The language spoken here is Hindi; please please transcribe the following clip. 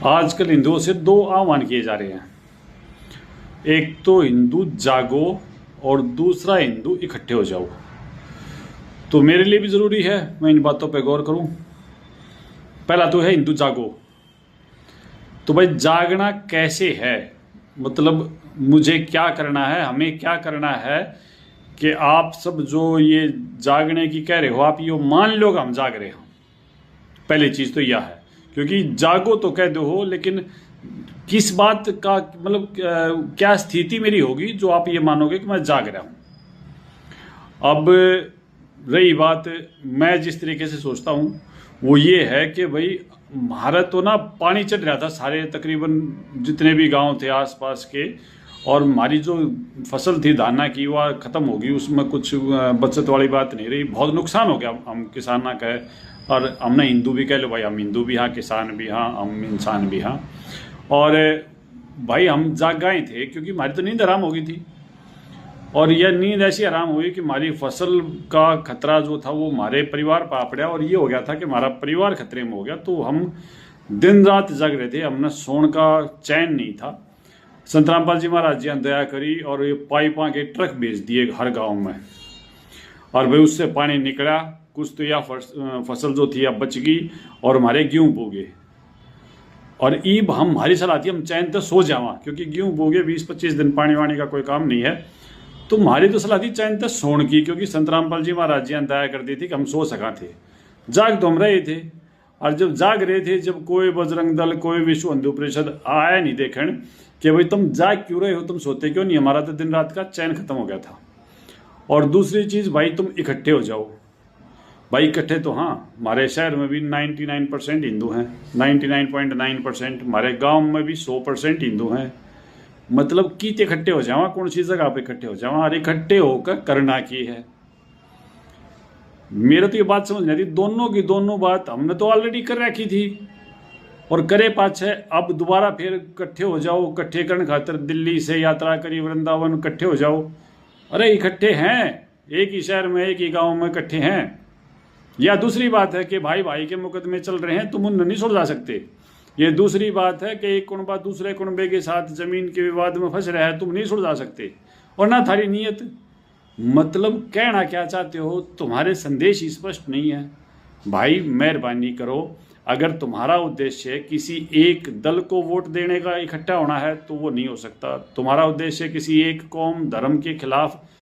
आजकल हिंदुओं से दो आह्वान किए जा रहे हैं। एक तो हिंदू जागो और दूसरा हिंदू इकट्ठे हो जाओ। तो मेरे लिए भी ज़रूरी है मैं इन बातों पर गौर करूं। पहला तो है हिंदू जागो। तो भाई जागना कैसे है, मतलब मुझे क्या करना है, हमें क्या करना है कि आप सब जो ये जागने की कह रहे हो आप ये मान लो कि हम जाग रहे हो। पहली चीज़ तो यह है, क्योंकि जागो तो कह दो हो, लेकिन किस बात का मतलब क्या स्थिति मेरी होगी जो आप ये मानोगे कि मैं जाग रहा हूँ। अब रही बात, मैं जिस तरीके से सोचता हूँ वो ये है कि भाई हमारा तो ना पानी चढ़ रहा था सारे तकरीबन जितने भी गांव थे आसपास के, और हमारी जो फसल थी धाना की वह ख़त्म होगी, उसमें कुछ बचत वाली बात नहीं रही, बहुत नुकसान हो गया। हम किसान ना कहे और हमने हिंदू भी कह लो, भाई हम हिंदू भी हाँ, किसान भी हाँ, हम इंसान भी हाँ। और भाई हम जाग गए थे क्योंकि हमारी तो नींद आराम हो गई थी, और यह नींद ऐसी आराम हुई कि हमारी फसल का खतरा जो था वो हमारे परिवार पर आ पड़ा, और ये हो गया था कि हमारा परिवार खतरे में हो गया। तो हम दिन रात जग रहे थे, हमने सोने का चैन नहीं था। संत रामपाल जी महाराज जी ने दया करी और ये पाइपा के ट्रक भेज दिए हर गांव में, और भाई उससे पानी निकला कुछ, तो यह फसल जो थी अब बच गई और हमारे गेहूँ बोगे। और ईब हम हमारी सलाह थी हम चैन तो सो जावा, क्योंकि गेहूँ बोगे 20-25 दिन पानी वानी का कोई काम नहीं है। तो हमारी तो सलाह थी चैन तो सोने की, क्योंकि संत रामपाल जी महाराज जी ने दया कर दी थी कि हम सो सका थे। जाग तो हम रहे थे, और जब जाग रहे थे, जब कोई बजरंग दल कोई विश्व हिंदू परिषद आया नहीं देखने कि भाई तुम जाग क्यों रहे हो, तुम सोते क्यों नहीं, हमारा तो दिन रात का चैन खत्म हो गया था। और दूसरी चीज़ भाई तुम इकट्ठे हो जाओ। भाई इकट्ठे तो हाँ, हमारे शहर में भी 99% हिंदू हैं, 99.9%, हमारे गांव में भी 100% हिंदू हैं। मतलब कि इकट्ठे हो जावा, कौन सी जगह पे इकट्ठे हो जावा, और इकट्ठे होकर करना की है। मेरे तो ये बात समझ नहीं आती, दोनों की दोनों बात हमने तो ऑलरेडी कर रखी थी, और करे पाछे अब दोबारा फिर इकट्ठे हो जाओ, इकट्ठे करने खातिर दिल्ली से यात्रा करी वृंदावन, इकट्ठे हो जाओ। अरे इकट्ठे हैं, एक ही शहर में एक ही गाँव में इकट्ठे हैं। या दूसरी बात है कि भाई भाई के मुकदमे चल रहे हैं, तुम उन्हें नहीं सुलझा सकते। ये दूसरी बात है कि एक कुनबा दूसरे कुनबे के साथ जमीन के विवाद में फंस रहा है, तुम नहीं सुलझा सकते, और ना थारी नीयत। मतलब कहना क्या चाहते हो, तुम्हारे संदेश स्पष्ट नहीं है। भाई मेहरबानी करो, अगर तुम्हारा उद्देश्य किसी एक दल को वोट देने का इकट्ठा होना है तो वो नहीं हो सकता। तुम्हारा उद्देश्य किसी एक कौम धर्म के खिलाफ